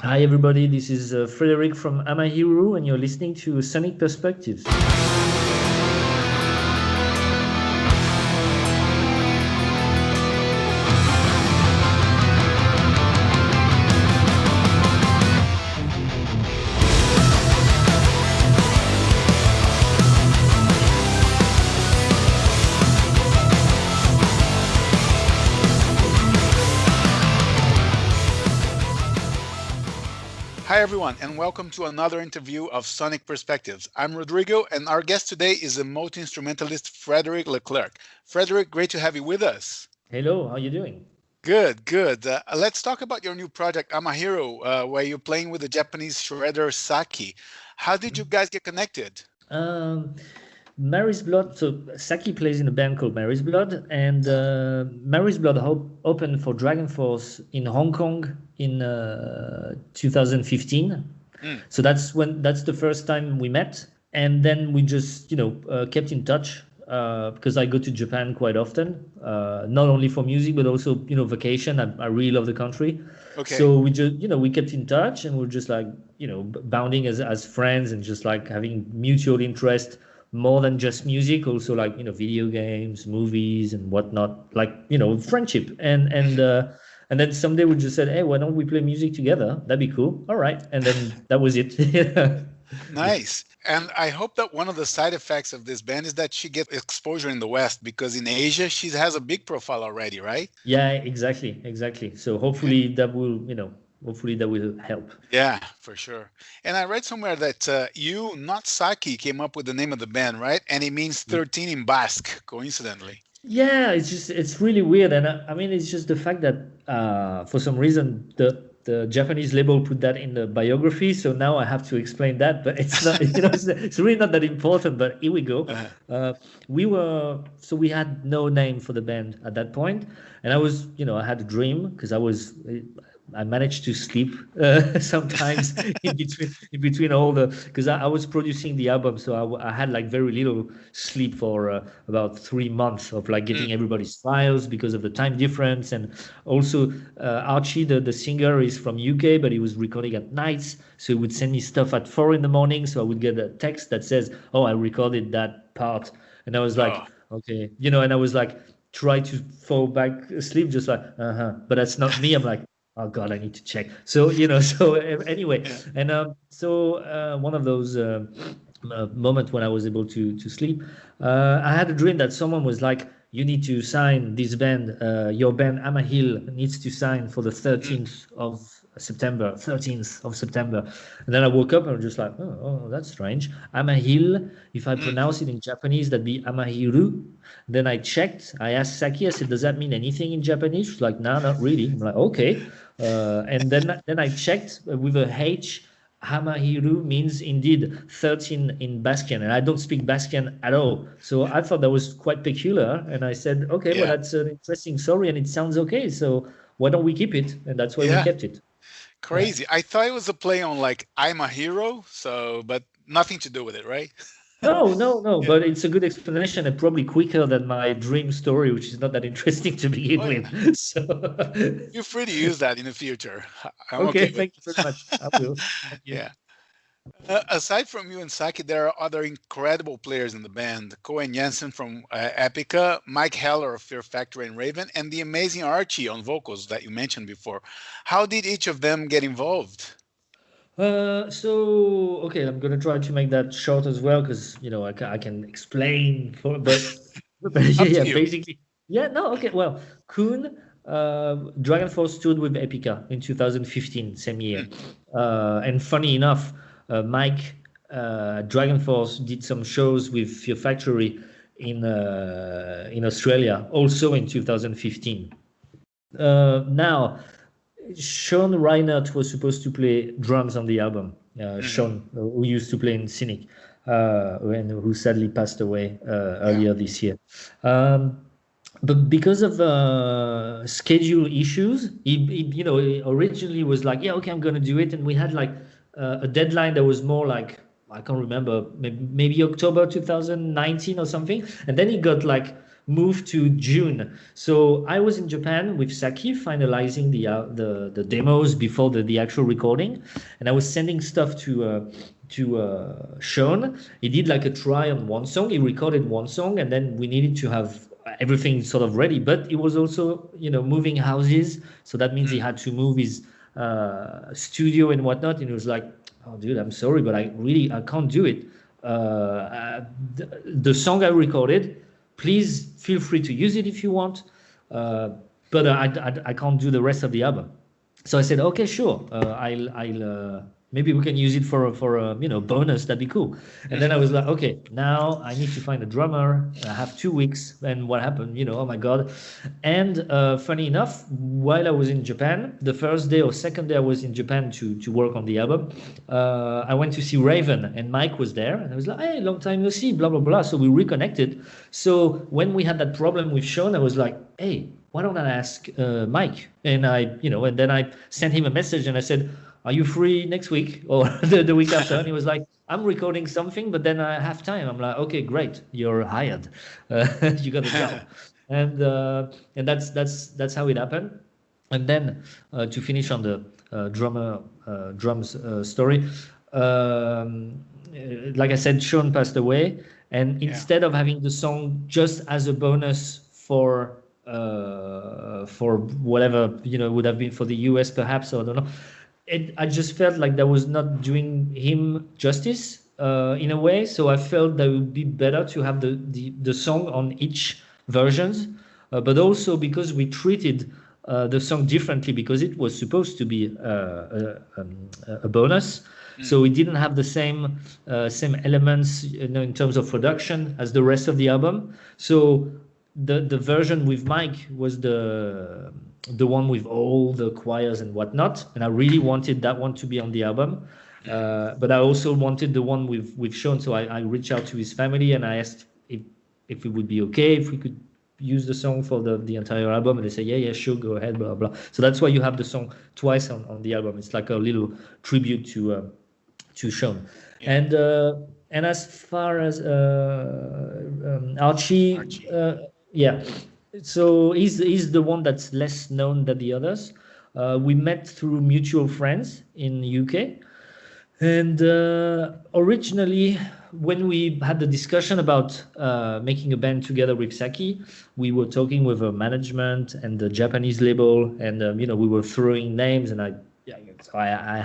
Hi, everybody. This is Frédéric from Amahiru, and you're listening to Sonic Perspectives. Hi, everyone, and welcome to another interview of Sonic Perspectives. I'm Rodrigo, and our guest today is the multi instrumentalist Frédéric Leclercq. Frédéric, great to have you with us. Hello, how are you doing? Good, good. Let's talk about your new project, Amahiru, where you're playing with the Japanese shredder Saki. How did you guys get connected? Um, Mary's Blood. So Saki plays in a band called Mary's Blood, and Mary's Blood opened for Dragonforce in Hong Kong in 2015. Mm, So that's the first time we met, and then we just kept in touch because I go to Japan quite often, not only for music but also vacation. I really love the country, okay. so we just we kept in touch, and we're just like bounding as friends and just like having mutual interest more than just music, also like video games, movies, and whatnot, like friendship and then someday we just said, hey, why don't we play music together? That'd be cool. All right. And then that was it. Nice. And I hope that one of the side effects of this band is that she gets exposure in the West because in Asia she has a big profile already, right? Yeah, exactly. Exactly. So Yeah. hopefully that will help. Yeah, for sure. And I read somewhere that you, not Saki, came up with the name of the band, right? And it means 13 in Basque, coincidentally. Yeah, it's really weird. And I mean, it's just the fact that for some reason the Japanese label put that in the biography. So now I have to explain that, but it's not, it's really not that important, but here we go. Uh, Uh, we had no name for the band at that point, and I had a dream because I managed to sleep sometimes in between all the because I was producing the album, so I had like very little sleep for about 3 months of like mm, getting everybody's files because of the time difference, and also Archie, the singer, is from UK, but he was recording at nights, so he would send me stuff at 4 in the morning, so I would get a text that says, "Oh, I recorded that part," and I was like, oh, "Okay," and I was like, try to fall back asleep, just like, but that's not me. I'm like, oh God, I need to check. So so anyway, yeah. and one of those moments when I was able to sleep, I had a dream that someone was like, "You need to sign this band. Your band Amahil needs to sign for the Mm, 13th of September. 13th of September." And then I woke up and I was just like, oh, that's strange. Amahil. If I mm, pronounce it in Japanese, that'd be Amahiru. Then I checked. I asked Saki. I said, "Does that mean anything in Japanese?" She's like, "No, not really." I'm like, "Okay." And then I checked with a H. Hamahiru means indeed 13 in Basquian, and I don't speak Basquian at all. So I thought that was quite peculiar, and I said, "Okay, well, yeah. that's an interesting story, and it sounds okay. So why don't we keep it?" And that's why we Yeah. kept it. Yeah. Crazy. I thought it was a play on like I'm a hero, so but nothing to do with it, right? No, no, no, Yeah. but it's a good explanation and probably quicker than my dream story, which is not that interesting to begin Oh yeah. with. So, Feel free to use that in the future. I'm okay, okay with thank you very much. I will. Thank you. Yeah. Aside from you and Saki, there are other incredible players in the band. Cohen Jensen from Epica, Mike Heller of Fear Factory and Raven, and the amazing Archie on vocals that you mentioned before. How did each of them get involved? Okay, I'm gonna try to make that short as well because I can explain but yeah, Up yeah, to you. basically, yeah, no, okay, well, Kuhn, Dragonforce stood with Epica in 2015, same year, Mm, and funny enough, Mike, Dragonforce did some shows with Fear Factory in Australia, also in 2015. Now, Sean Reinert was supposed to play drums on the album. mhm, Sean, who used to play in Cynic, and who sadly passed away yeah. earlier this year. Um, but because of schedule issues, he originally was like, "Yeah, okay, I'm gonna do it," and we had like a deadline that was more like, I can't remember, maybe October 2019 or something, and then he got like moved to June. So I was in Japan with Saki finalizing the demos before the actual recording, and I was sending stuff to Sean. He did like a try on one song. He recorded one song, and then we needed to have everything sort of ready. But it was also, you know, moving houses, so that means he had to move his studio and whatnot. And he was like, "Oh, dude, I'm sorry, but I can't do it. The song I recorded, please feel free to use it if you want, but I can't do the rest of the album." So I said, "Okay, sure. I'll maybe we can use it for a you know, bonus. That'd be cool." And then I was like, "Okay, now I need to find a drummer. I have 2 weeks." And what happened? You know, oh my god! And funny enough, while I was in Japan, the first day or second day I was in Japan to work on the album, I went to see Raven, and Mike was there, and I was like, "Hey, long time no see." Blah blah blah. So we reconnected. So when we had that problem with Sean, I was like, "Hey, why don't I ask Mike?" And and then I sent him a message and I said, "Are you free next week or the week after?" And he was like, "I'm recording something, but then I have time." I'm like, "Okay, great, you're hired. You got a job." And that's how it happened. And then to finish on the drums story, like I said, Sean passed away, and instead of having the song just as a bonus for whatever, you know, would have been for the US perhaps, or I don't know, I just felt like that was not doing him justice in a way. So I felt that it would be better to have the song on each versions, but also because we treated the song differently, because it was supposed to be a bonus. So it didn't have the same elements, you know, in terms of production as the rest of the album. So the version with Mike was the one with all the choirs and whatnot, and I really wanted that one to be on the album. But I also wanted the one with Sean, so I reached out to his family and I asked if it would be okay if we could use the song for the entire album, and they say yeah, sure, go ahead, blah blah. So that's why you have the song twice on the album. It's like a little tribute to Sean. And as far as Archie. Yeah, so he's the one that's less known than the others. We met through mutual friends in UK, and originally when we had the discussion about making a band together with Saki, we were talking with a management and the Japanese label, and we were throwing names, and I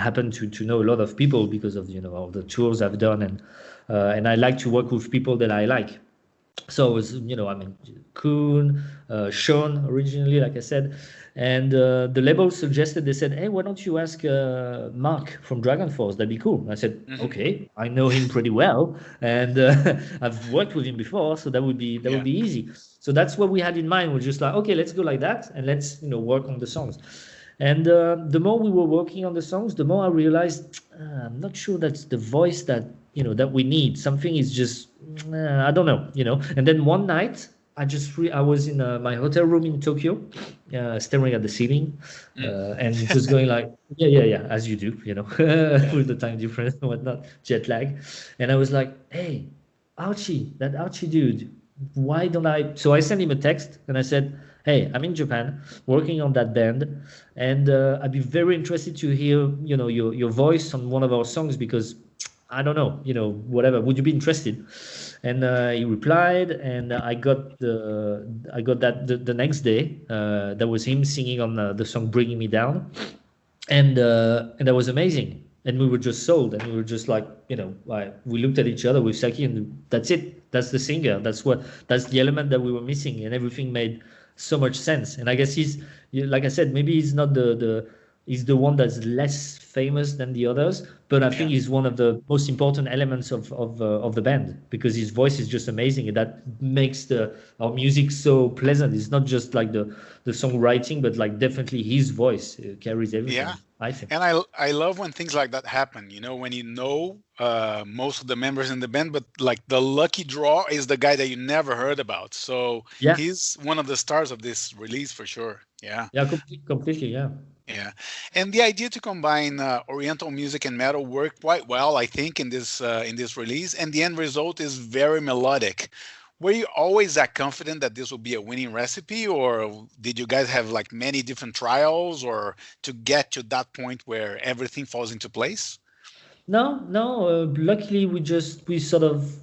happen to know a lot of people because of all the tours I've done, and I like to work with people that I like. So it was, Kuhn, Sean originally, like I said, and the label suggested, they said, "Hey, why don't you ask Mark from Dragonforce? That'd be cool." I said, "Okay, I know him pretty well, and I've worked with him before, so that would be easy." So that's what we had in mind. We're just like, okay, let's go like that, and let's work on the songs. And the more we were working on the songs, the more I realized I'm not sure that's the voice that that we need. Something is just I don't know, And then one night I was in my hotel room in Tokyo, staring at the ceiling, and just going like, yeah, as you do, with the time difference and whatnot, jet lag. And I was like, "Hey, that Archie dude, why don't I?" So I sent him a text and I said, "Hey, I'm in Japan working on that band, and I'd be very interested to hear, your voice on one of our songs, because I don't know, whatever. Would you be interested?" And he replied, and I got that the next day. That was him singing on the song "Bringing Me Down," and that was amazing. And we were just sold, and we were just like, we looked at each other with Saki, and that's it. That's the singer. That's the element that we were missing, and everything made so much sense. And I guess like I said, maybe he's not he's the one that's less famous than the others, but I think he's one of the most important elements of the band, because his voice is just amazing, and that makes our music so pleasant. It's not just like the songwriting, but like definitely his voice carries everything. Yeah. I think. And I love when things like that happen, when most of the members in the band, but like the lucky draw is the guy that you never heard about. So he's one of the stars of this release for sure. Yeah. Yeah, completely. Yeah. Yeah. And the idea to combine Oriental music and metal worked quite well, I think, in this release. And the end result is very melodic. were you always that confident that this would be a winning recipe, or did you guys have like many different trials, or to get to that point where everything falls into place? No, no. Luckily, we sort of,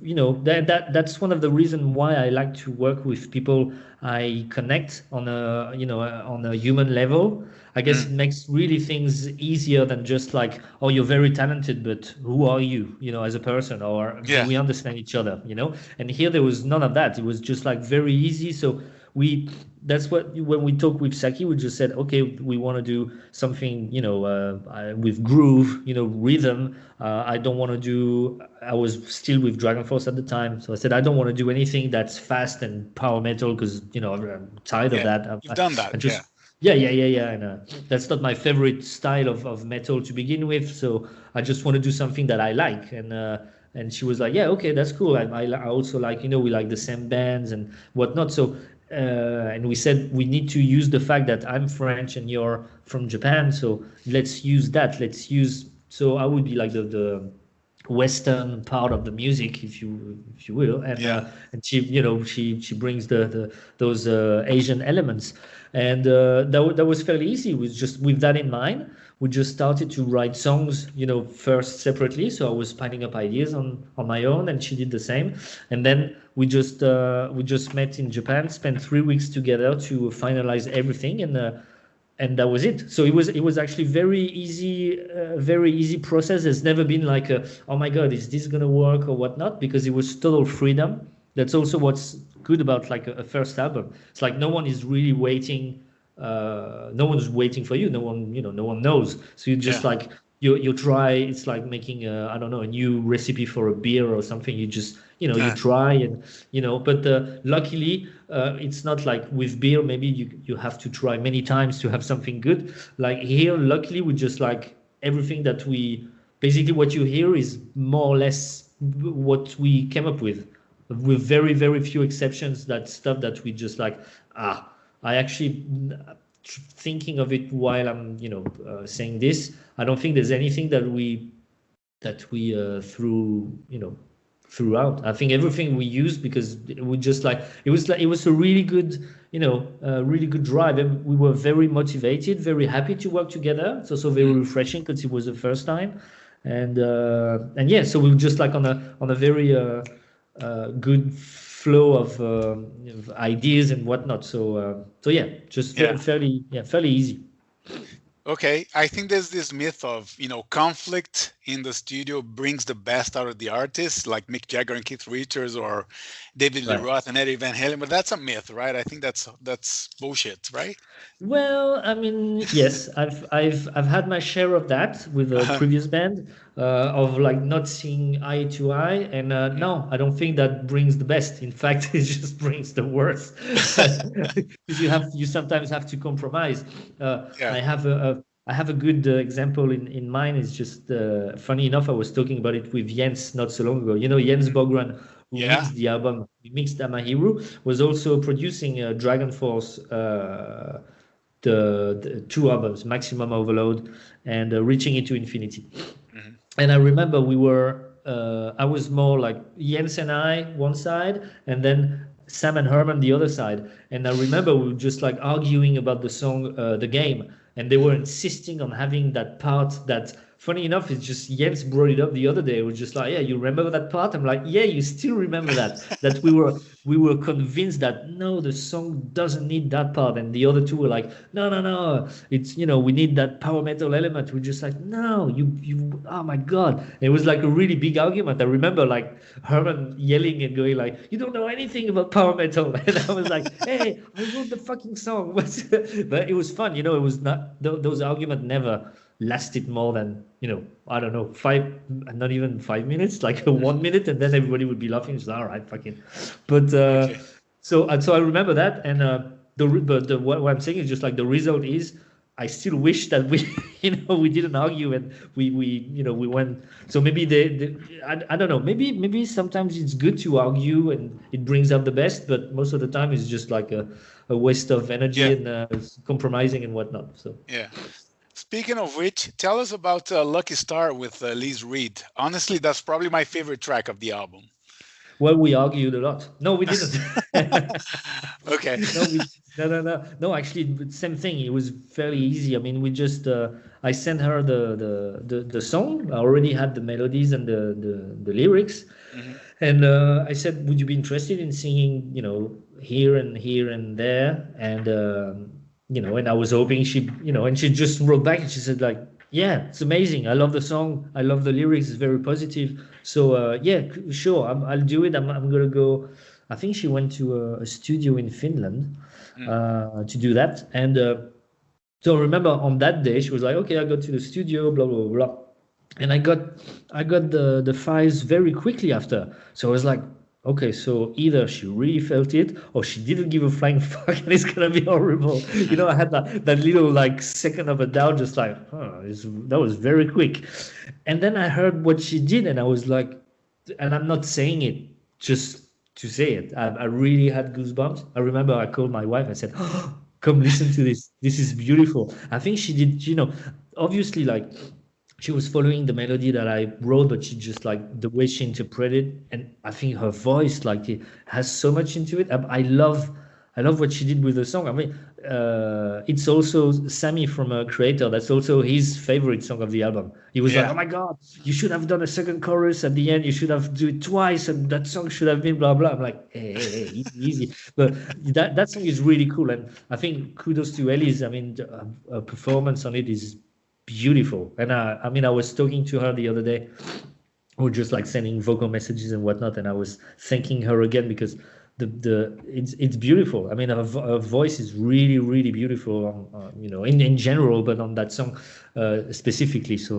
that's one of the reasons why I like to work with people I connect on a, on a human level. I guess it Mm, makes really things easier than just like, oh, you're very talented, but who are you, as a person, or do yeah. we understand each other, And here there was none of that. It was just like very easy. So we that's what when we talk with Saki, we just said, okay, we want to do something, with groove, rhythm. I don't want to do. I was still with Dragonforce at the time, so I said I don't want to do anything that's fast and power metal because I'm tired of Yeah. that. You've done I that. Yeah. just yeah, and that's not my favorite style of metal to begin with. So I just want to do something that I like, and she was like, yeah, okay, that's cool. I also like, we like the same bands and whatnot. So and we said we need to use the fact that I'm French and you're from Japan, so let's use that. So I would be like the Western part of the music, if you will, Yeah. and she she brings the those Asian elements, and that was fairly easy. With just with that in mind, we just started to write songs, first separately. So I was piling up ideas on my own, and she did the same, and then we just met in Japan, spent 3 weeks together to finalize everything, and that was it. So it was actually very easy process. There's never been like oh my god, is this gonna work or whatnot, because it was total freedom. That's also what's good about like a first album. It's like no one is really waiting. No one's waiting for you. No one knows. So you just Yeah. like you try. It's like making I don't know, a new recipe for a beer or something. You just you Uh, try, and but luckily it's not like with beer. Maybe you have to try many times to have something good. Like here, luckily, we just like everything that we basically what you hear is more or less what we came up with very very few exceptions. That stuff that we just like, I actually, thinking of it while I'm saying this, I don't think there's anything that we threw throughout. I think everything we used, because we just like it was a really good really good drive, and we were very motivated, very happy to work together. It's also very mm. refreshing because it was the first time, and yeah, so we were just like on a very good flow of ideas and whatnot. So yeah, just Yeah. fairly easy. Okay, I think there's this myth of, conflict in the studio brings the best out of the artist, like Mick Jagger and Keith Richards, or David Lee Right. Roth and Eddie Van Halen, but that's a myth, right? I think that's bullshit, right? Well, I mean, yes, I've had my share of that with a Uh-huh. previous band, of like not seeing eye to eye, and Mm. no, I don't think that brings the best. In fact, it just brings the worst, because you sometimes have to compromise. Yeah. I have a good example in mind. It's just funny enough. I was talking about it with Jens not so long ago. Jens Mm. Bogren, who Yeah. mixed the album, he mixed Amahiru, was also producing Dragonforce. The two albums, Maximum Overload and Reaching into Infinity. Mhm. And I remember I was more like Jens and I one side, and then Sam and Herman the other side. And I remember we were just like arguing about the song, The Game, and they were insisting on having that part that. Funny enough, it's just Jens brought it up the other day. It was just like, yeah, you remember that part? I'm like, yeah, you still remember that. That we were convinced that no, the song doesn't need that part, and the other two were like, no, no, no, it's we need that power metal element. We're just like, no, you, oh my god. It was like a really big argument. I remember like Herman yelling and going like, you don't know anything about power metal, and I was like, hey, I wrote the fucking song. But it was fun. It was not those arguments never lasted more than I don't know, not even 5 minutes, like 1 minute, and then everybody would be laughing. It's all right, fucking. But Okay. so I remember that, and what I'm saying is just like the result is I still wish that we we didn't argue, and we went. So maybe I don't know, maybe sometimes it's good to argue and it brings out the best, but most of the time it's just like a waste of energy Yeah. and compromising and whatnot. So. Yeah. Speaking of which, tell us about Lucky Star with Liz Reed. Honestly, that's probably my favorite track of the album. Well, we argued a lot. No, we didn't. Okay. No. Actually, same thing. It was fairly easy. I mean, we just I sent her the song. I already had the melodies and the lyrics, Mhm. and I said, "Would you be interested in singing? Here and there?" And and I was hoping and she just wrote back and she said like, "Yeah, it's amazing. I love the song. I love the lyrics. It's very positive. So yeah, sure. I'll do it. I'm gonna go." I think she went to a studio in Finland to do that. And so I remember on that day, she was like, "Okay, I go to the studio, blah blah blah," and I got the files very quickly after. So I was like, "Okay, so either she really felt it, or she didn't give a flying fuck, and it's gonna be horrible." I had that little like second of a doubt, just like, that was very quick. And then I heard what she did, and I was like, and I'm not saying it just to say it. I really had goosebumps. I remember I called my wife. I said, "Oh, come listen to this. This is beautiful." I think she did, obviously, like she was following the melody that I wrote, but she just like the way she interpreted, and I think her voice, like it has so much into it. I love what she did with the song. I mean, it's also Sammy from Kreator. That's also his favorite song of the album. He was like, Yeah. "Oh my God, you should have done a second chorus at the end. You should have do it twice, and that song should have been blah blah." I'm like, hey, easy, easy. But that song is really cool, and I think kudos to Ellie's. I mean, her performance on it is beautiful. And I mean, I was talking to her the other day. We're just like sending vocal messages and whatnot, and I was thanking her again because it's beautiful. I mean, her voice is really really beautiful, in general, but on that song specifically. So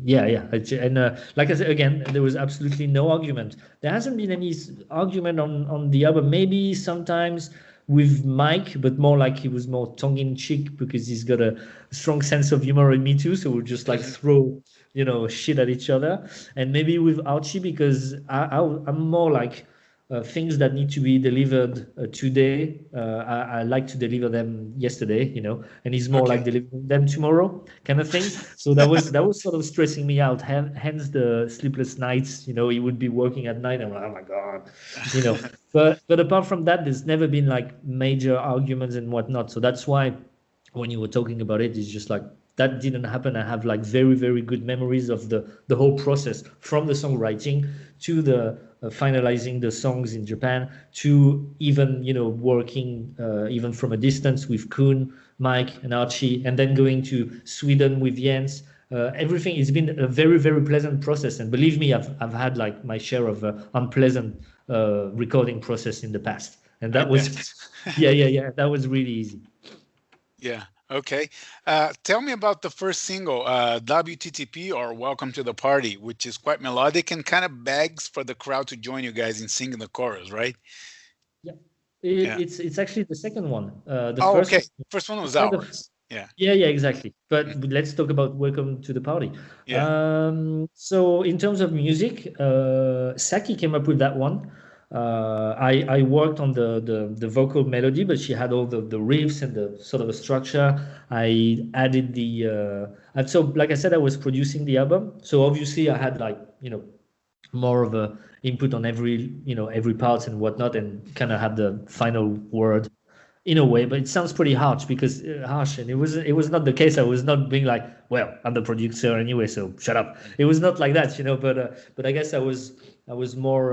yeah. And like I said again, there was absolutely no argument. There hasn't been any argument on the album. Maybe sometimes with Mike, but more like he was more tongue in cheek because he's got a strong sense of humor in me too. So we'll just like throw shit at each other. And maybe with Archie because I'm more like things that need to be delivered today. I like to deliver them yesterday, and he's more like Okay. delivering them tomorrow kind of thing. So that was sort of stressing me out. Hence the sleepless nights. He would be working at night. And I'm like, oh my god, you know. But apart from that, there's never been like major arguments and whatnot. So that's why when you were talking about it, it's just like that didn't happen. I have like very, very good memories of the whole process from the songwriting to the finalizing the songs in Japan to even working even from a distance with Kuhn, Mike, and Archie, and then going to Sweden with Jens. Everything has been a very, very pleasant process, and believe me, I've had like my share of unpleasant recording process in the past, and I that was bet. yeah, that was really easy. Yeah. Okay. Tell me about the first single, WTTP or Welcome to the Party, which is quite melodic and kind of begs for the crowd to join you guys in singing the chorus, right? Yeah, Yeah. it's actually the second one. The Oh, first okay. one First one is was quite a ours. Yeah. yeah, exactly. But Mhm. let's talk about Welcome to the Party. Yeah. So in terms of music, Saki came up with that one. I worked on the vocal melody, but she had all the riffs and the sort of a structure. I added and so like I said, I was producing the album. So obviously I had like more of a input on every part and whatnot, and kind of had the final word in a way. But it sounds pretty harsh, and it was not the case. I was not being like, well, I'm the producer anyway, so shut up. It was not like that. But I guess I was more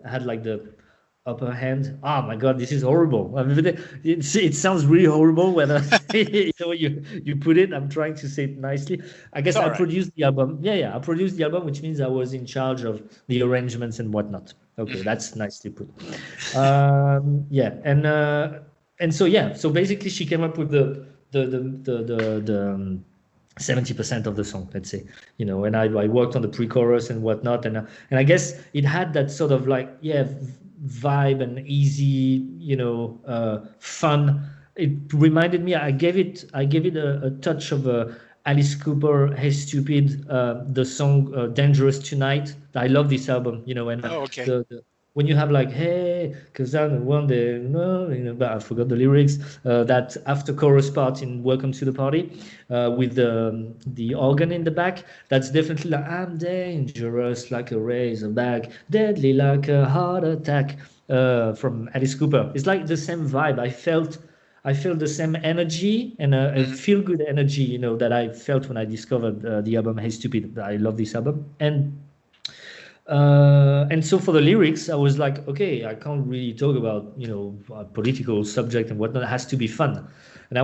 I had like the upper hand. Oh my god, this is horrible. I mean, it sounds really horrible whether you put it. I'm trying to say it nicely. I It's guess all I right. produced the album. Yeah, I produced the album, which means I was in charge of the arrangements and whatnot. Okay, Mhm. that's nicely put. Yeah, and so yeah, so basically she came up with the 70% of the song, let's say, and I worked on the pre-chorus and whatnot, and I guess it had that sort of like vibe and easy, fun. It reminded me. I gave it a touch of Alice Cooper, Hey Stupid, the song "Dangerous Tonight." I love this album, and Oh, okay. the when you have like, hey, because I'm one day, no, but I forgot the lyrics. That after chorus part in "Welcome to the Party," with the organ in the back, that's definitely like, I'm dangerous like a razorback, deadly like a heart attack, from Alice Cooper. It's like the same vibe. I felt the same energy and a feel good energy, that I felt when I discovered the album Hey Stupid. I love this album. And so for the lyrics, I was like, okay, I can't really talk about, a political subject and whatnot. It has to be fun. And Yeah.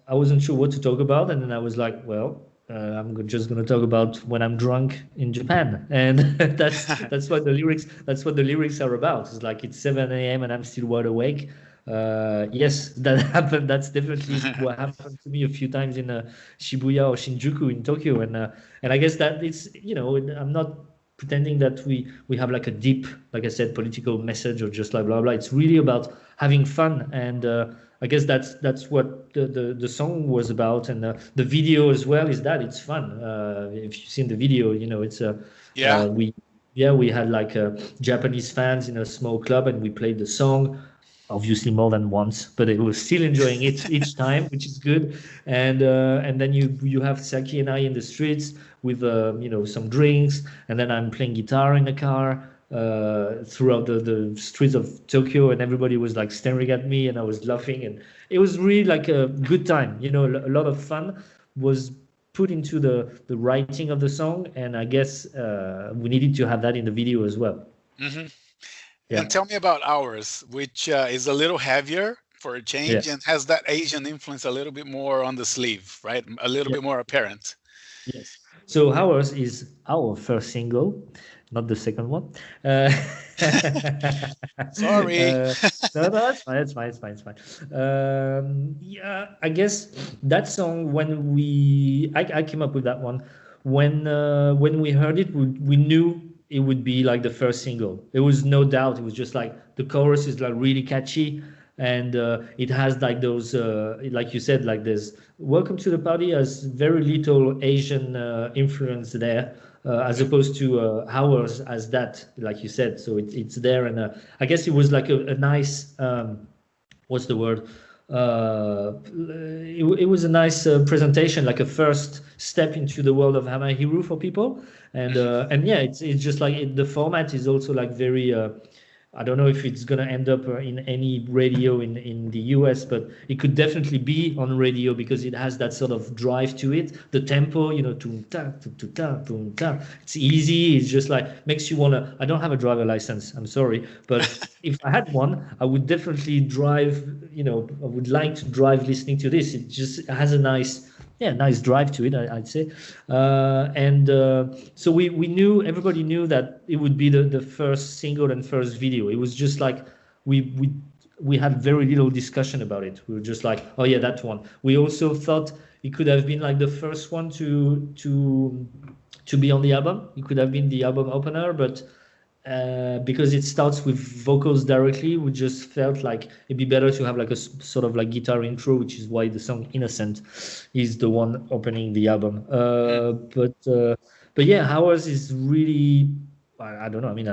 I wasn't sure what to talk about. And then I was like, well, just going to talk about when I'm drunk in Japan. And that's what the lyrics are about. It's like it's 7 a.m. and I'm still wide awake. Yes, that happened. That's definitely what happened to me a few times in Shibuya or Shinjuku in Tokyo. And I guess that it's, I'm not pretending that we have like a deep, like I said, political message or just like blah blah. It's really about having fun, and I guess that's what the song was about, and the video as well is that it's fun. If you've seen the video, it's Yeah. we had like Japanese fans in a small club, and we played the song obviously more than once, but it was still enjoying it each time, which is good. And then you have Saki and I in the streets with some drinks, and then I'm playing guitar in the car throughout the streets of Tokyo, and everybody was like staring at me, and I was laughing, and it was really like a good time. A lot of fun was put into the writing of the song, and I guess we needed to have that in the video as well. Hmm. Yeah. And tell me about Ours, which is a little heavier for a change and Yes. has that Asian influence a little bit more on the sleeve, right? A little Yeah. bit more apparent. Yes. So ours is our first single, not the second one. Sorry. No, that's fine. It's fine. It's fine. It's fine. Yeah, I guess that song I came up with that one when we heard it, we knew it would be like the first single. There was no doubt. It was just like the chorus is like really catchy, and it has like those like you said, like there's "Welcome to the Party" has very little Asian influence there, as opposed to ours as that, like you said. So it's there, and I guess it was like a nice what's the word? It was a nice presentation, like a first step into the world of Amahiru for people, and yeah, it's just like the format is also like very. I don't know if it's gonna end up in any radio in the US, but it could definitely be on radio because it has that sort of drive to it. The tempo, tum ta tum ta tum ta. It's easy. It's just like makes you wanna. I don't have a driver license. I'm sorry, but if I had one, I would definitely drive. I would like to drive listening to this. It just has a nice drive to it, I'd say. So we knew, everybody knew that it would be the first single and first video. It was just like we had very little discussion about it. We were just like, oh yeah, that one. We also thought it could have been like the first one to be on the album. It could have been the album opener, but because it starts with vocals directly, we just felt like it'd be better to have like a sort of like guitar intro, which is why the song "Innocent" is the one opening the album. But yeah, ours is really. I don't know. I mean,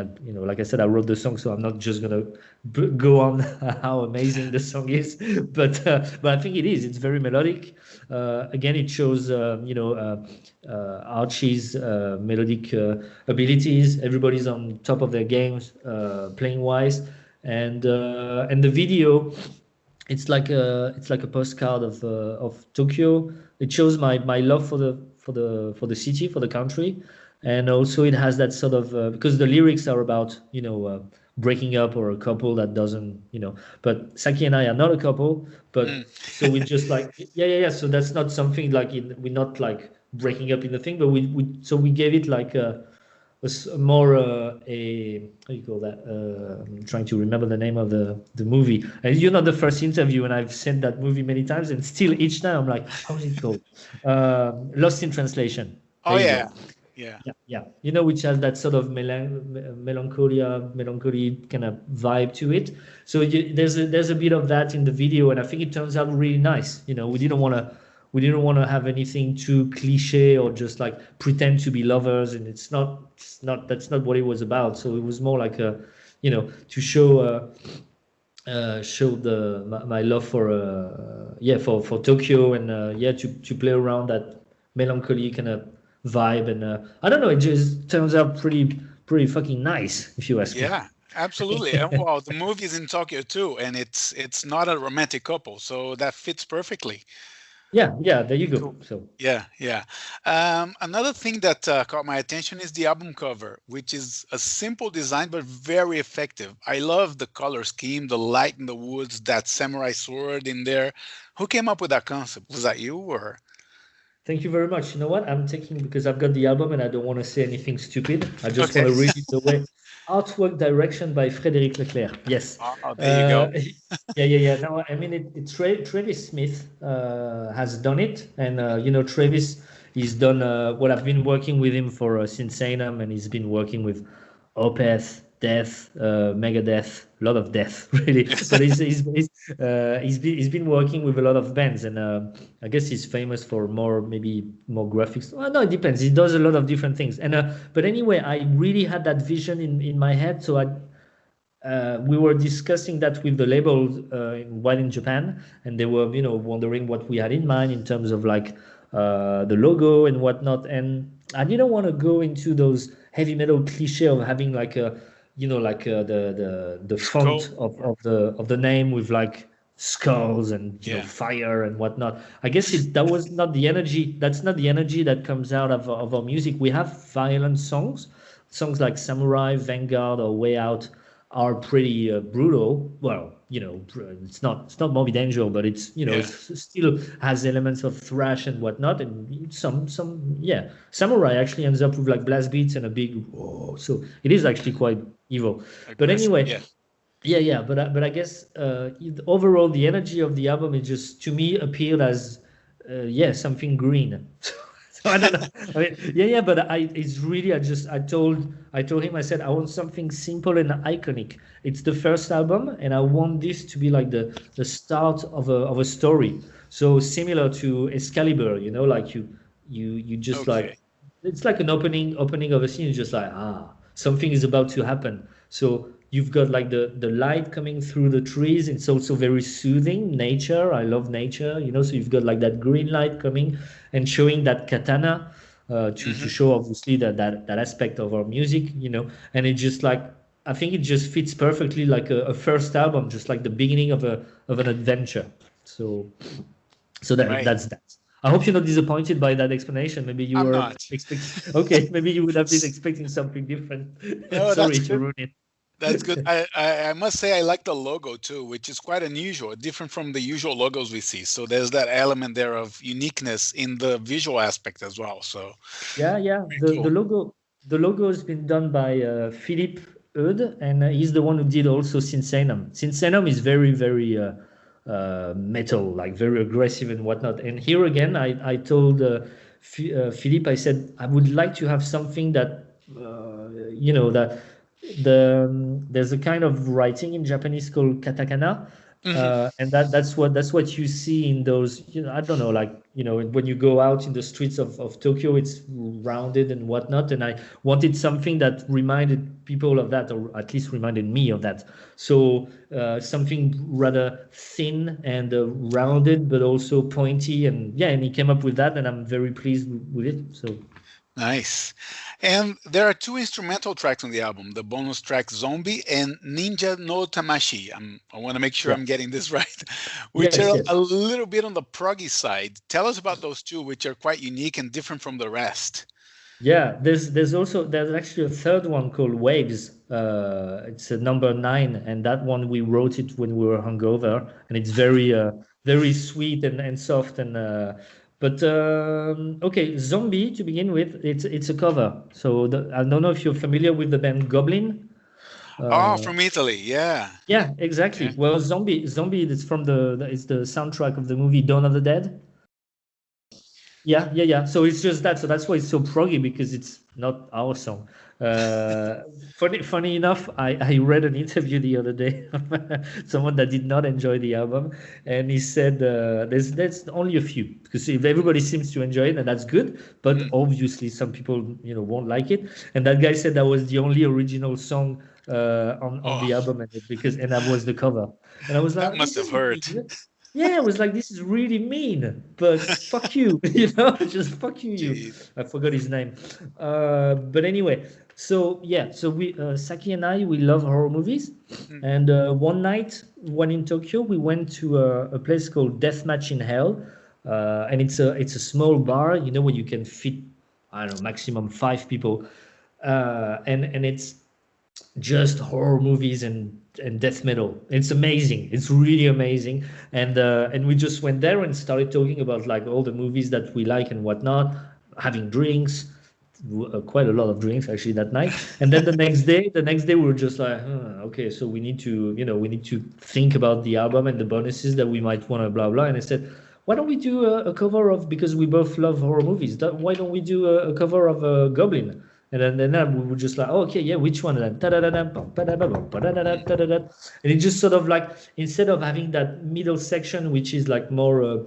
like I said, I wrote the song, so I'm not just gonna go on how amazing the song is. But I think it is. It's very melodic. Again, it shows Archie's melodic abilities. Everybody's on top of their games, playing wise, and the video. It's like a postcard of Tokyo. It shows my love for the city, for the country, and also it has that sort of because the lyrics are about breaking up or a couple that doesn't. But Saki and I are not a couple, but so we just like yeah. So that's not something like we're not like breaking up in the thing, but we gave it like was more how do you call that? I'm trying to remember the name of the movie. And you're not the first interview, and I've said that movie many times, and still each time I'm like, how's it called? Lost in Translation. Oh There you yeah. go. Yeah. Yeah. Which has that sort of melancholy kind of vibe to it. So there's a bit of that in the video, and I think it turns out really nice. We didn't want to we didn't want to have anything too cliche or just like pretend to be lovers, and it's not that's not what it was about. So it was more like a, to show my love for for Tokyo, and to play around that melancholy kind of vibe, and I don't know, it just turns out pretty fucking nice, if you ask me. Yeah, absolutely. And well, the movie is in Tokyo too, and it's not a romantic couple, so that fits perfectly. Yeah, there you go. So Yeah, yeah. Another thing that caught my attention is the album cover, which is a simple design but very effective. I love the color scheme, the light in the woods, that samurai sword in there. Who came up with that concept? Was that you or? thank you very much. You know what? I'm taking, because I've got the album and I don't want to say anything stupid. I just Okay. want to read it the way. Artwork direction by Frédéric Leclercq. Yes. Oh, there you go. Yeah. No, I mean, Travis Smith has done it. And, Travis, he's done what I've been working with him for Sinsaenum, and he's been working with Opeth, Death, Megadeth, a lot of death, really. But he's been working with a lot of bands, and I guess he's famous for maybe more graphics. Well, no, it depends. He does a lot of different things, and but anyway, I really had that vision in my head. So we were discussing that with the label while in Japan, and they were, wondering what we had in mind in terms of like the logo and whatnot. And I didn't want to go into those heavy metal cliche of having like the font of the name with like skulls and fire and whatnot. I guess that was not the energy. That's not the energy that comes out of our music. We have violent songs like Samurai, Vanguard, or Way Out are pretty brutal. Well, it's not Morbid Angel, but it's it still has elements of thrash and whatnot, and some Samurai actually ends up with like blast beats and a big whoa, so it is actually quite evil. But anyway, but I guess overall the energy of the album, it just to me appeared as something green. So I don't know. I mean, but it's really, I told him, I said, I want something simple and iconic. It's the first album, and I want this to be like the start of a story. So similar to Excalibur, like you just like, it's like an opening of a scene. It's just like, something is about to happen. So you've got like the light coming through the trees. It's also very soothing. Nature, I love nature, so you've got like that green light coming and showing that katana to show obviously that aspect of our music, and it just like, I think it just fits perfectly like a first album, just like the beginning of an adventure. So that's that. I hope you're not disappointed by that explanation. Maybe you were expecting. Okay, maybe you would have been expecting something different. No, Sorry to ruin it. That's good. I must say I like the logo too, which is quite unusual, different from the usual logos we see. So there's that element there of uniqueness in the visual aspect as well. So the logo has been done by Philippe Eudes, and he's the one who did also Sinsaenum. Sinsaenum is very, very metal, like very aggressive and whatnot. And here again, I told Philippe, I said I would like to have something that that there's a kind of writing in Japanese called katakana, and that's what you see in those. I don't know, like when you go out in the streets of Tokyo, it's rounded and whatnot. And I wanted something that reminded people of that, or at least reminded me of that. So something rather thin and rounded, but also pointy, and he came up with that, and I'm very pleased with it. So. Nice. And there are 2 instrumental tracks on the album, the bonus track Zombie and Ninja no Tamashi. I want to make sure I'm getting this right, which are a little bit on the proggy side. Tell us about those 2, which are quite unique and different from the rest. Yeah, there's actually a third one called Waves. It's a number 9, and that one we wrote it when we were hungover, and it's very very sweet and soft and. But okay, Zombie to begin with, it's a cover. So I don't know if you're familiar with the band Goblin. From Italy, yeah. Yeah, exactly. Okay. Well, Zombie is from it's the soundtrack of the movie Dawn of the Dead. Yeah. So it's just that. So that's why it's so proggy, because it's not our song. Funny enough, I read an interview the other day of someone that did not enjoy the album, and he said there's only a few, because if everybody seems to enjoy it, and that's good, but obviously some people won't like it. And that guy said that was the only original song on the album, and that was the cover. And I was That like, must this have is hurt. yeah, I was like, this is really mean, but fuck you, just fuck you. Jeez. I forgot his name. But anyway, so yeah, so Saki and I, we love horror movies. And one night, when in Tokyo, we went to a place called Deathmatch in Hell. And it's a small bar, where you can fit, I don't know, maximum 5 people. And it's just horror movies and death metal. It's amazing. It's really amazing. And we just went there and started talking about like all the movies that we like and whatnot, having drinks, quite a lot of drinks actually that night. And then the next day we were just like, okay, so we need to think about the album and the bonuses that we might want to blah blah. And I said, why don't we do a cover of, because we both love horror movies, why don't we do a cover of Goblin? And then we were just like, oh, okay, yeah, which one? And it just sort of like, instead of having that middle section, which is like more,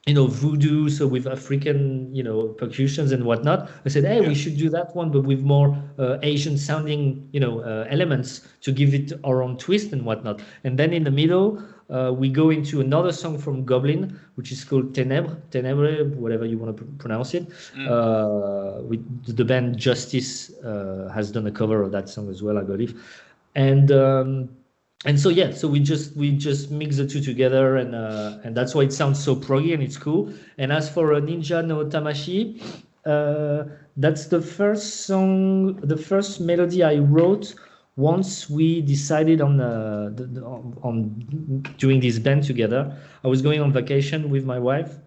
voodoo, so with African, percussions and whatnot, I said, hey, we should do that one, but with more Asian sounding, elements to give it our own twist and whatnot. And then in the middle, we go into another song from Goblin, which is called Ténèbres, whatever you want to pronounce it. The band Justice has done a cover of that song as well, I believe. And so yeah, so we just mix the two together, and that's why it sounds so proggy and it's cool. And as for Ninja no Tamashi, that's the first song, the first melody I wrote once we decided on doing this band together. I was going on vacation with my wife,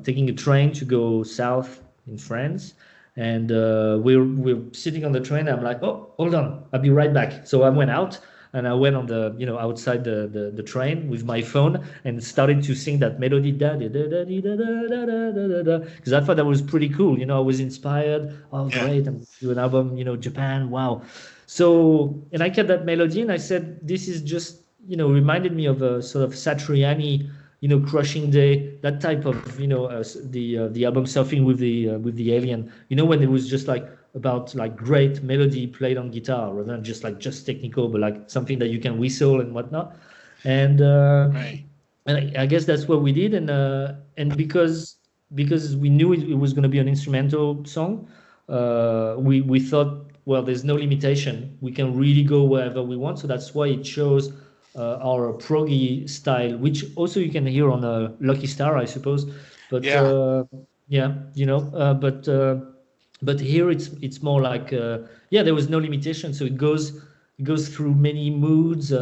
taking a train to go south in France, and we're sitting on the train. I'm like, oh, hold on, I'll be right back. So I went out. And I went on the, outside the train with my phone and started to sing that melody, because I thought that was pretty cool. I was inspired. Oh, great! I'm doing an album, Japan. Wow. So, and I kept that melody, and I said, this is just, reminded me of a sort of Satriani, Crushing Day, that type of, the album Surfing with the Alien. When it was just like, about like great melody played on guitar rather than just technical, but like something that you can whistle and whatnot. And and I guess that's what we did. And because we knew it was going to be an instrumental song, we thought, well, there's no limitation. We can really go wherever we want. So that's why it shows our proggy style, which also you can hear on Lucky Star, I suppose. But but here it's more like there was no limitation, so it goes through many moods.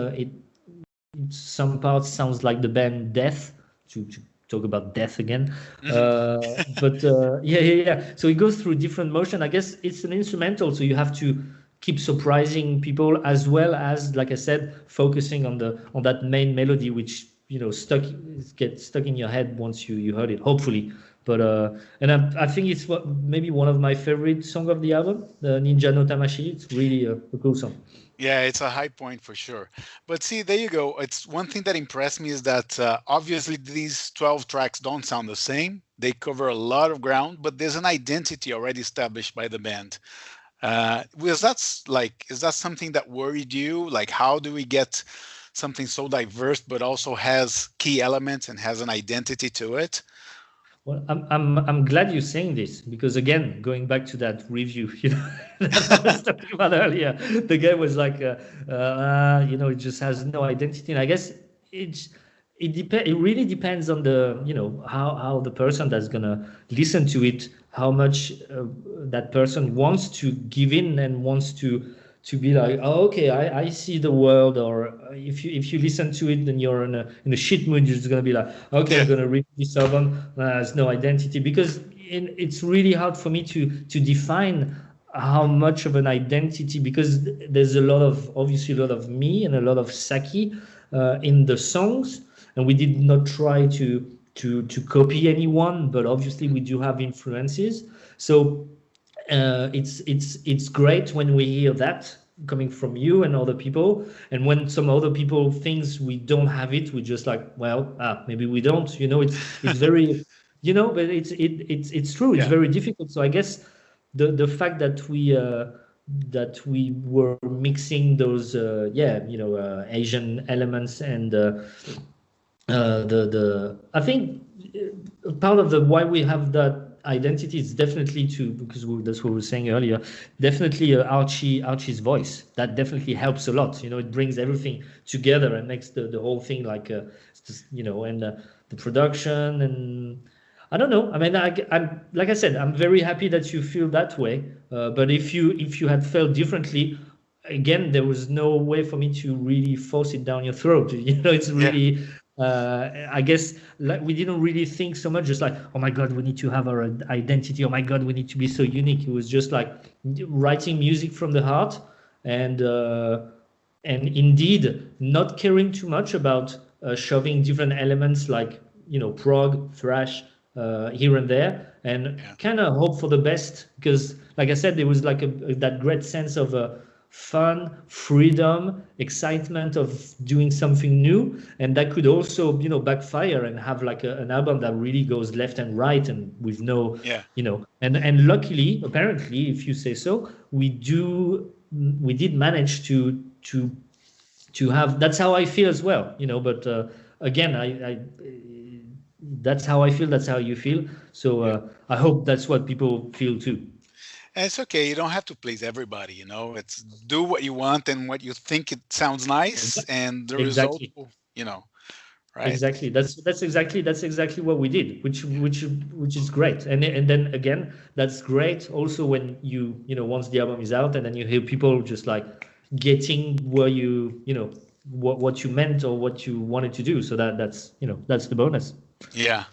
Some parts sounds like the band Death, to talk about death again. But so it goes through different motion. I guess it's an instrumental, so you have to keep surprising people, as well as, like I said, focusing on that main melody, which gets stuck in your head once you heard it, hopefully. But and I think it's maybe one of my favorite songs of the album, the Ninja no Tamashi. It's really a cool song. Yeah, it's a high point for sure. But see, there you go. It's one thing that impressed me is that obviously these 12 tracks don't sound the same. They cover a lot of ground, but there's an identity already established by the band. Is that something that worried you? Like, how do we get something so diverse but also has key elements and has an identity to it? Well, I'm glad you're saying this, because again, going back to that review, that I was talking about earlier, the guy was like, it just has no identity. And I guess it really depends on the, how the person that's gonna listen to it, how much that person wants to give in and wants to be like, oh, okay, I see the world. Or if you listen to it, then you're in a shit mood. You're just gonna be like, okay, I'm gonna read this album. There's no identity, because it's really hard for me to define how much of an identity, because there's obviously a lot of me and a lot of Saki in the songs, and we did not try to copy anyone, but obviously we do have influences. So it's great when we hear that coming from you and other people, and when some other people thinks we don't have it, we just like, well, maybe we don't, it's very, but it's true. It's Yeah. very difficult. So I guess the fact that we were mixing those Asian elements, and the I think part of the why we have that identity is definitely because that's what we were saying earlier. Definitely Archie's voice, that definitely helps a lot. It brings everything together and makes the whole thing like and the production, and I don't know. I mean, I'm like I said, I'm very happy that you feel that way. But if you had felt differently, again, there was no way for me to really force it down your throat. It's really. I guess like we didn't really think so much, just like, oh my God, we need to have our identity. Oh my God, we need to be so unique. It was just like writing music from the heart, and indeed not caring too much about shoving different elements like prog, thrash here and there, and kind of hope for the best, because like I said, there was like that great sense of fun, freedom, excitement of doing something new, and that could also backfire and have like an album that really goes left and right, and with no and luckily, apparently, if you say so, we did manage to have. That's how I feel as well, but again, I that's how I feel, that's how you feel, so I hope that's what people feel too. And it's okay. You don't have to please everybody. It's do what you want and what you think it sounds nice, and the result, Exactly. Right? Exactly. That's exactly what we did, which is great. And then again, that's great also when once the album is out, and then you hear people just like getting where what you meant or what you wanted to do. So that's the bonus. Yeah.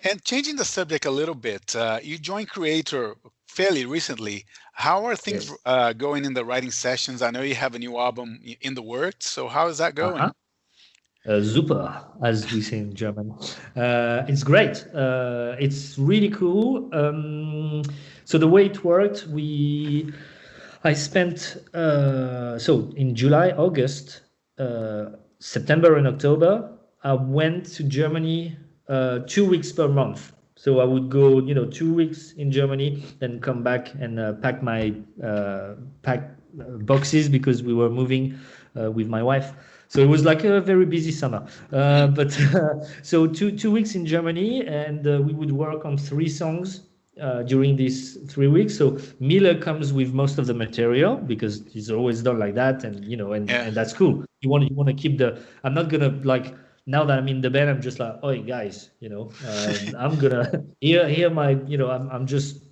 And changing the subject a little bit, you joined Kreator fairly recently. How are things going in the writing sessions? I know you have a new album in the works. So how is that going? Super, as we say in German. It's great. It's really cool. So the way it worked, I spent so in July, August, September, and October, I went to Germany 2 weeks per month. So I would go, 2 weeks in Germany, then come back and pack my boxes, because we were moving with my wife. So it was like a very busy summer. But so 2 weeks in Germany, and we would work on 3 songs during these 3 weeks. So Miller comes with most of the material, because he's always done like that, and and that's cool. You want to keep the. I'm not gonna like. Now that I'm in the band, I'm just like, oh guys, I'm gonna hear my, I'm just,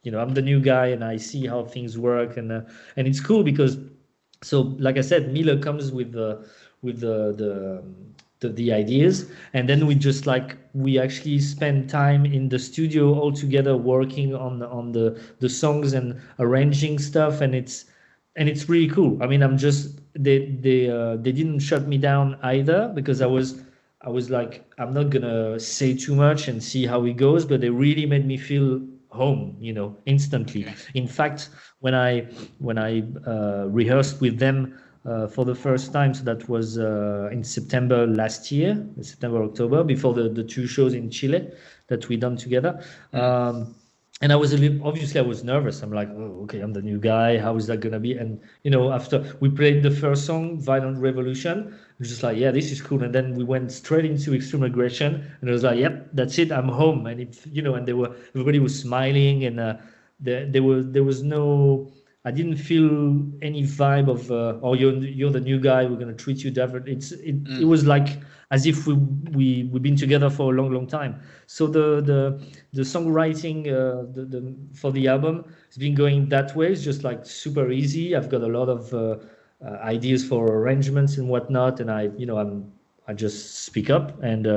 I'm the new guy, and I see how things work, and it's cool because, so like I said, Miller comes with the ideas, and then we actually spend time in the studio all together working on the songs and arranging stuff, and it's really cool. I mean, they didn't shut me down either, because I was like, I'm not gonna say too much and see how it goes, but they really made me feel home, instantly. Okay. In fact, when I rehearsed with them for the first time, so that was in September last year, September, October, before the 2 shows in Chile that we done together. And I was obviously I was nervous. I'm like, oh, okay, I'm the new guy. How is that gonna be? And after we played the first song, Violent Revolution, it was just like, yeah, this is cool. And then we went straight into Extreme Aggression, and I was like, yep, that's it, I'm home. And and everybody was smiling, and there was no. I didn't feel any vibe of oh, you're the new guy, we're gonna treat you different. It was like as if we've been together for a long time. So the songwriting for the album has been going that way. It's just like super easy. I've got a lot of ideas for arrangements and whatnot, and I just speak up, and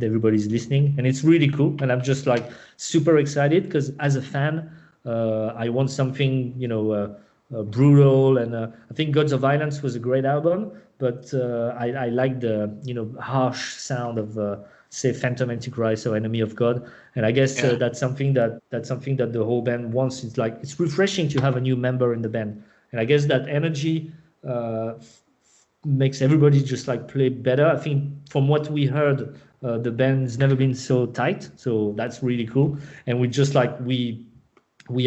everybody's listening, and it's really cool. And I'm just like super excited, because as a fan, I want something brutal, and I think Gods of Violence was a great album, but I like the harsh sound of say Phantom Antichrist or Enemy of God. And I guess that's something that the whole band wants. It's like it's refreshing to have a new member in the band, and I guess that energy makes everybody just like play better. I think from what we heard, the band's never been so tight, so that's really cool. And we just like we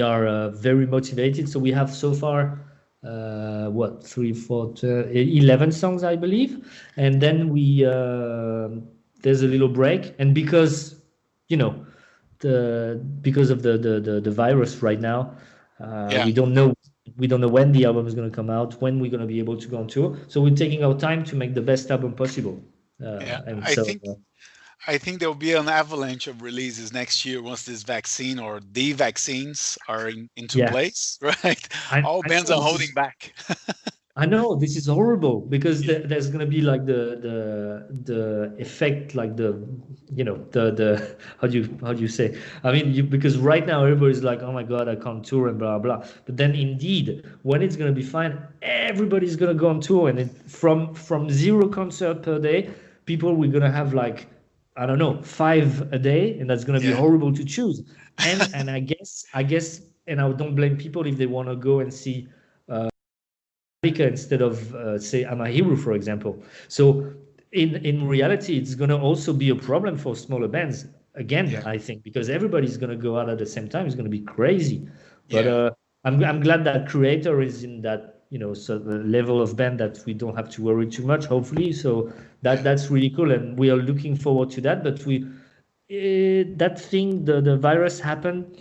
are very motivated. So we have so far what 11 songs, I believe, and then we there's a little break, and because you know because of the virus right now, we don't know when the album is going to come out, when we're going to be able to go on tour. So we're taking our time to make the best album possible. And I so think I think there will be an avalanche of releases next year once this vaccine or the vaccines are into place, right? All bands are holding back. I know this is horrible because there's gonna be like the effect, like the how do you say? I mean, because right now everybody's like, oh my God, I can't tour and blah blah. But then indeed, when it's gonna be fine, everybody's gonna go on tour, and from 0 concert per day, people we're gonna have like, I don't know, 5 a day, and that's gonna be horrible to choose. And I guess, and I don't blame people if they want to go and see instead of say Amahiru, for example. So in reality, it's going to also be a problem for smaller bands again, I think, because everybody's going to go out at the same time. It's going to be crazy. But I'm glad that Kreator is in that so the level of band that we don't have to worry too much, hopefully. So that's really cool, and we are looking forward to that. But that thing, the virus happened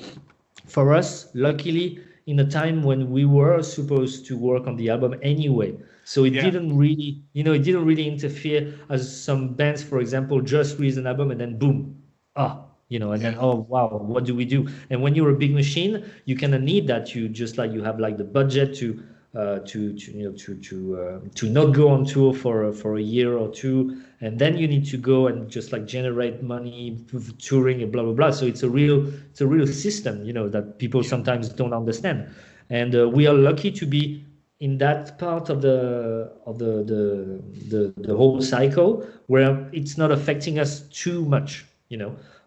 for us, luckily, in a time when we were supposed to work on the album anyway. So it didn't really, it didn't really interfere as some bands, for example, just release an album and then boom, and then, oh, wow, what do we do? And when you're a big machine, you kind of need that. You just like, you have like the budget to not go on tour for a year or two, and then you need to go and just like generate money touring and blah blah blah. So it's a real system, that people sometimes don't understand. And we are lucky to be in that part of the whole cycle where it's not affecting us too much.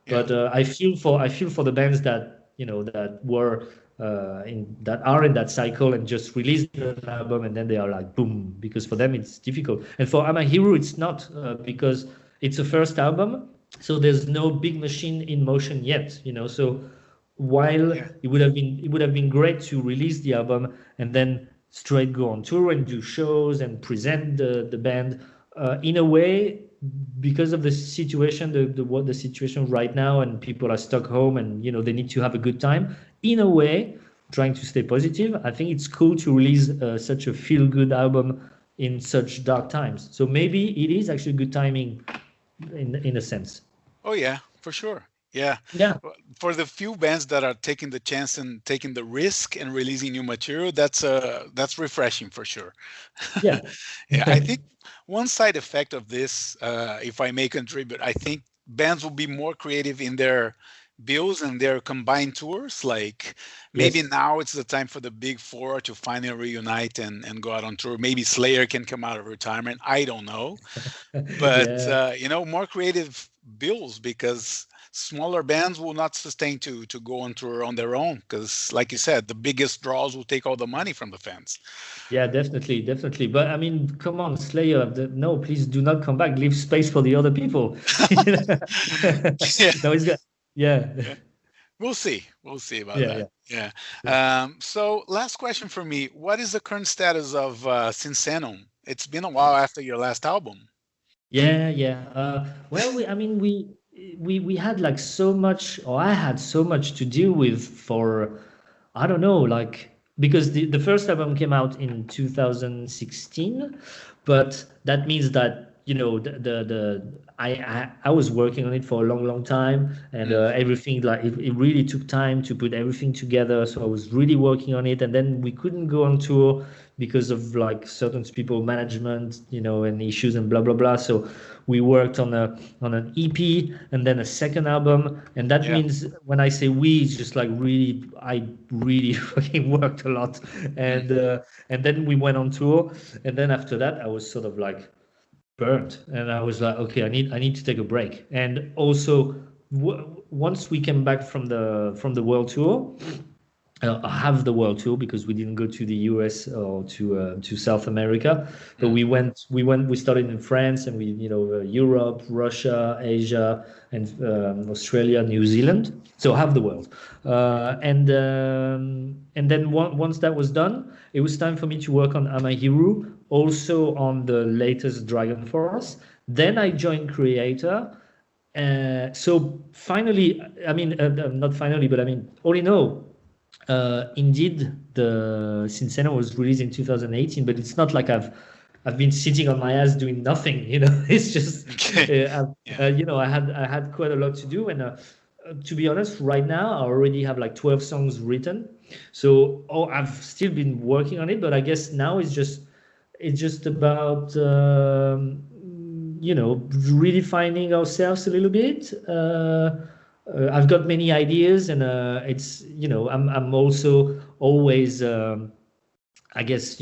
But I feel for the bands that that were that are in that cycle and just release an album and then they are like boom, because for them it's difficult. And for Amahiru it's not, because it's a first album, so there's no big machine in motion yet. So while it would have been great to release the album and then straight go on tour and do shows and present the band, in a way, because of the situation, the situation right now, and people are stuck home and they need to have a good time. In a way, trying to stay positive, I think it's cool to release such a feel-good album in such dark times. So maybe it is actually good timing, in a sense. Oh yeah, for sure. Yeah. For the few bands that are taking the chance and taking the risk and releasing new material, that's refreshing for sure. Yeah. I think one side effect of this, if I may contribute, I think bands will be more creative in their bills and their combined tours. Like maybe now it's the time for the big four to finally reunite and go out on tour. Maybe Slayer can come out of retirement. I don't know. But, more creative bills, because smaller bands will not sustain to go on tour on their own, because like you said, the biggest draws will take all the money from the fans. Yeah, definitely. But I mean, come on, Slayer, no, please do not come back. Leave space for the other people. No, it's good. Yeah. We'll see about that. So last question for me, what is the current status of Sinsaenum? It's been a while after your last album. Well, we had like so much, or I had so much to deal with for, I don't know, like, because the first album came out in 2016, but that means that I was working on it for a long time, and everything, like it really took time to put everything together. So I was really working on it, and then we couldn't go on tour because of like certain people management, and issues and blah blah blah. So we worked on an EP and then a second album, and that means when I say we, it's just like I really fucking worked a lot, and then we went on tour, and then after that I was sort of like, burnt, and I was like, okay, I need to take a break. And also, once we came back from the world tour, half the world tour, because we didn't go to the US or to South America, but we started in France, and we Europe, Russia, Asia, and Australia, New Zealand, so half the world. And then once that was done, it was time for me to work on Amahiru, also on the latest Dragonforce. Then I joined Kreator. So finally, I mean, not finally, but I mean, all in all, indeed, the Sinsaenum was released in 2018, but it's not like I've been sitting on my ass doing nothing. It's just I had quite a lot to do, and to be honest, right now I already have like 12 songs written. So I've still been working on it, but I guess now it's just about redefining ourselves a little bit. I've got many ideas, and it's I'm also always I guess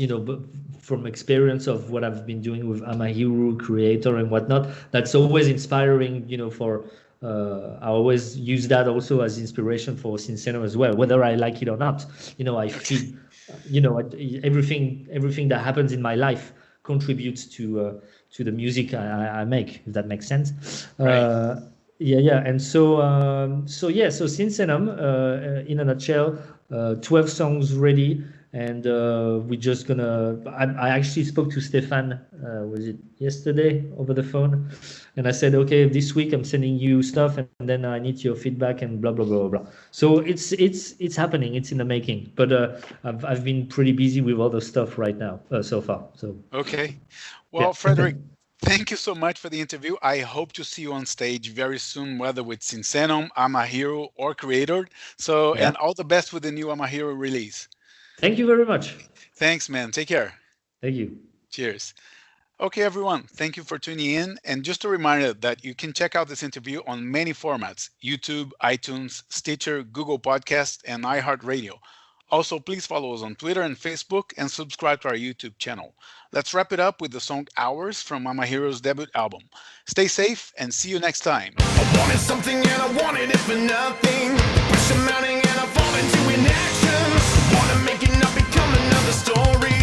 from experience of what I've been doing with Amahiru, Kreator, and whatnot. That's always inspiring. For I always use that also as inspiration for Sinsaenum as well, whether I like it or not. I feel everything that happens in my life contributes to the music I make, if that makes sense. Right. Yeah. And so Sinsaenum, in a nutshell, 12 songs ready, and we're just gonna. I actually spoke to Stefan. Was it yesterday over the phone? And I said, okay, this week I'm sending you stuff, and then I need your feedback and blah blah blah blah. So it's happening. It's in the making. But I've been pretty busy with other stuff right now so far. So okay. Well, Frédéric, thank you so much for the interview. I hope to see you on stage very soon, whether with Sinsaenum, Amahiru, or Kreator. So, and all the best with the new Amahiru release. Thank you very much. Thanks, man. Take care. Thank you. Cheers. Okay, everyone. Thank you for tuning in. And just a reminder that you can check out this interview on many formats: YouTube, iTunes, Stitcher, Google Podcasts, and iHeartRadio. Also, please follow us on Twitter and Facebook, and subscribe to our YouTube channel. Let's wrap it up with the song Hours from Amahiru's debut album. Stay safe and see you next time. I wanted something and I wanted it for nothing. Pressure mounting and I fall into inaction. Wanna make it not become another story.